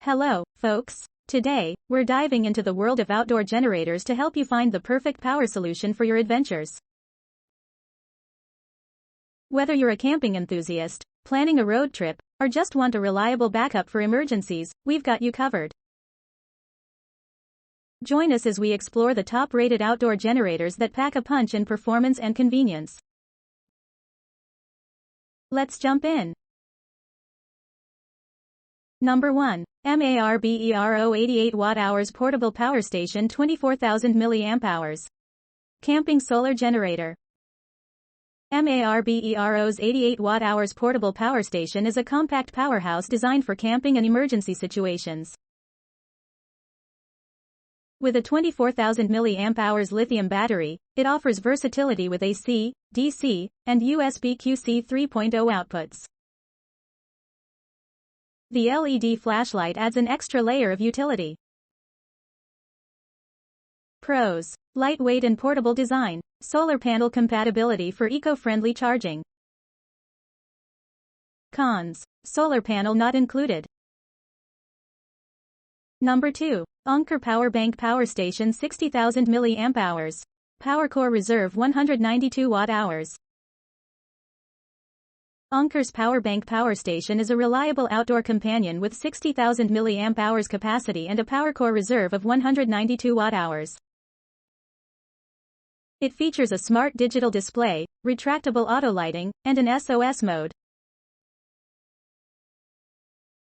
Hello, folks. Today, we're diving into the world of outdoor generators to help you find the perfect power solution for your adventures. Whether you're a camping enthusiast, planning a road trip, or just want a reliable backup for emergencies, we've got you covered. Join us as we explore the top-rated outdoor generators that pack a punch in performance and convenience. Let's jump in. Number 1. MARBERO 88 Watt-hours Portable Power Station 24,000 mAh. Camping Solar Generator. MARBERO's 88 Watt-hours Portable Power Station is a compact powerhouse designed for camping and emergency situations. With a 24,000 mAh lithium battery, it offers versatility with AC, DC, and USB-QC 3.0 outputs. The LED flashlight adds an extra layer of utility. Pros: lightweight and portable design, solar panel compatibility for eco-friendly charging. Cons: solar panel not included. Number 2. Anker Power Bank Power Station 60,000 mAh. PowerCore Reserve 192 Watt-hours. Anker's Power Bank Power Station is a reliable outdoor companion with 60,000 mAh capacity and a PowerCore reserve of 192 Watt-hours. It features a smart digital display, retractable auto lighting, and an SOS mode.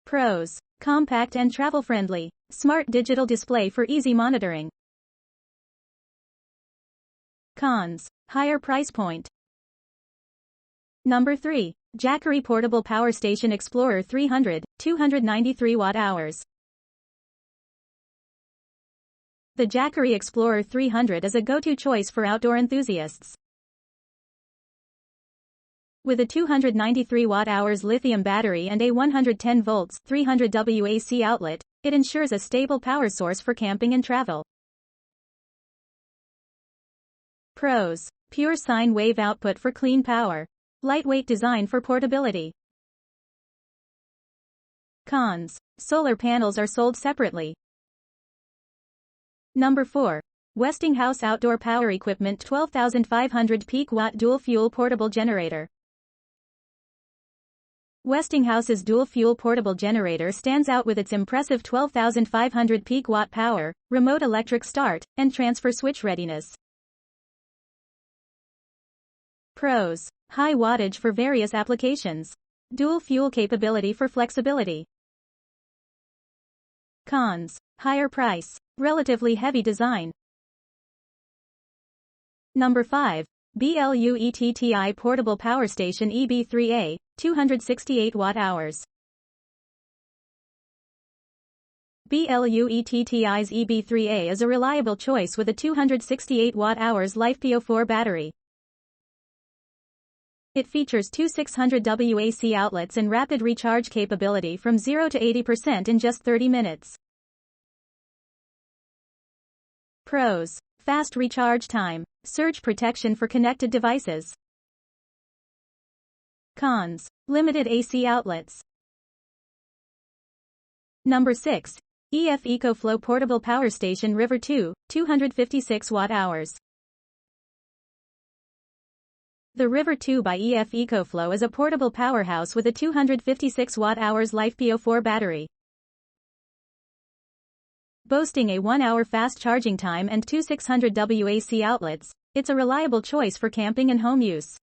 Pros: compact and travel-friendly, smart digital display for easy monitoring. Cons: higher price point. Number 3. Jackery Portable Power Station Explorer 300, 293 Watt-hours. The Jackery Explorer 300 is a go-to choice for outdoor enthusiasts. With a 293 Watt-hours lithium battery and a 110 volts 300 W AC outlet, it ensures a stable power source for camping and travel. Pros: pure sine wave output for clean power. Lightweight design for portability. Cons: solar panels are sold separately. Number 4. Westinghouse Outdoor Power Equipment 12,500 peak watt dual fuel portable generator. Westinghouse's dual fuel portable generator stands out with its impressive 12,500 peak watt power, remote electric start, and transfer switch readiness. Pros: high wattage for various applications. Dual fuel capability for flexibility. Cons: higher price. Relatively heavy design. Number 5. BLUETTI Portable Power Station EB3A, 268 Watt-hours. BLUETTI's EB3A is a reliable choice with a 268 Watt-hours LiFePO4 battery. It features two 600 W AC outlets and rapid recharge capability from 0 to 80% in just 30 minutes. Pros: fast recharge time, surge protection for connected devices. Cons: limited AC outlets. Number 6. ECOFLOW Portable Power Station River 2, 256 Watt-hours. The River 2 by ECOFLOW is a portable powerhouse with a 256 Watt-hours LiFePO4 battery. Boasting a 1-hour fast charging time and two 600 W AC outlets, it's a reliable choice for camping and home use.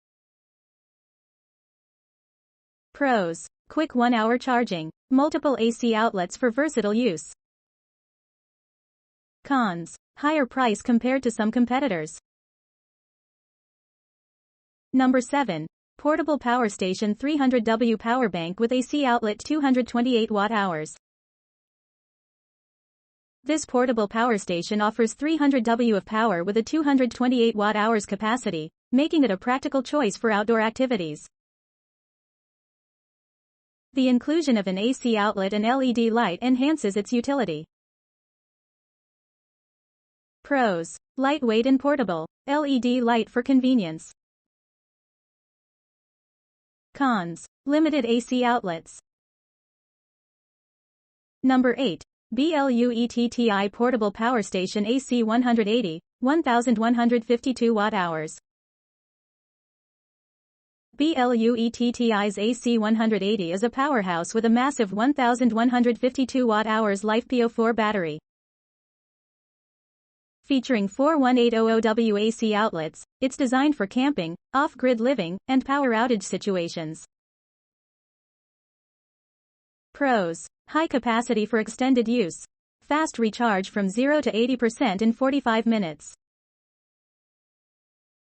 Pros: quick 1-hour charging, multiple AC outlets for versatile use. Cons: higher price compared to some competitors. Number 7. Portable Power Station 300 W Power Bank with AC outlet 228 Watt-hours. This portable power station offers 300 W of power with a 228 Watt-hours capacity, making it a practical choice for outdoor activities. The inclusion of an AC outlet and LED light enhances its utility. Pros: lightweight and portable, LED light for convenience. Cons: limited AC outlets. Number 8. BLUETTI Portable Power Station AC 180, 1152 Watt-hours. BLUETTI's AC 180 is a powerhouse with a massive 1152 Watt-hours LiFePO4 battery. Featuring 4 1800W AC outlets, it's designed for camping, off-grid living, and power outage situations. Pros. High capacity for extended use. Fast recharge from 0 to 80% in 45 minutes.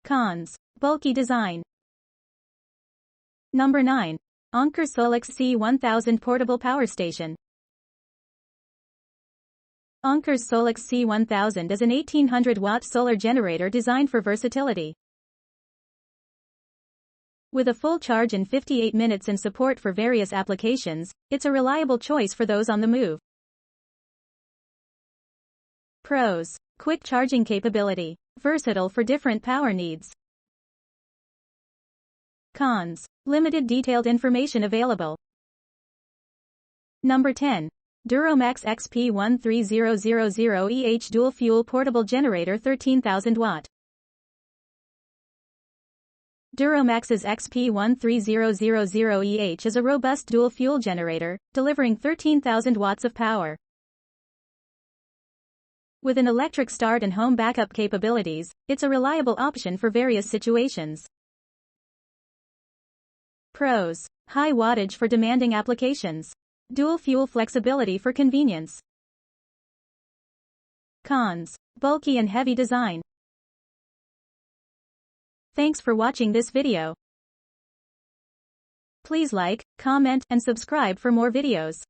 Cons. Bulky design. Number 9. Anker Solix C1000 Portable Power Station. Anker's Solix C1000 is an 1800-watt solar generator designed for versatility. With a full charge in 58 minutes and support for various applications, it's a reliable choice for those on the move. Pros. Quick charging capability. Versatile for different power needs. Cons. Limited detailed information available. Number 10. DuroMax XP13000EH Dual Fuel Portable Generator 13,000 Watt. DuroMax's XP13000EH is a robust dual fuel generator, delivering 13,000 watts of power. With an electric start and home backup capabilities, it's a reliable option for various situations. Pros. High wattage for demanding applications. Dual fuel flexibility for convenience. Cons. Bulky and heavy design. Thanks for watching this video. Please like, comment, and subscribe for more videos.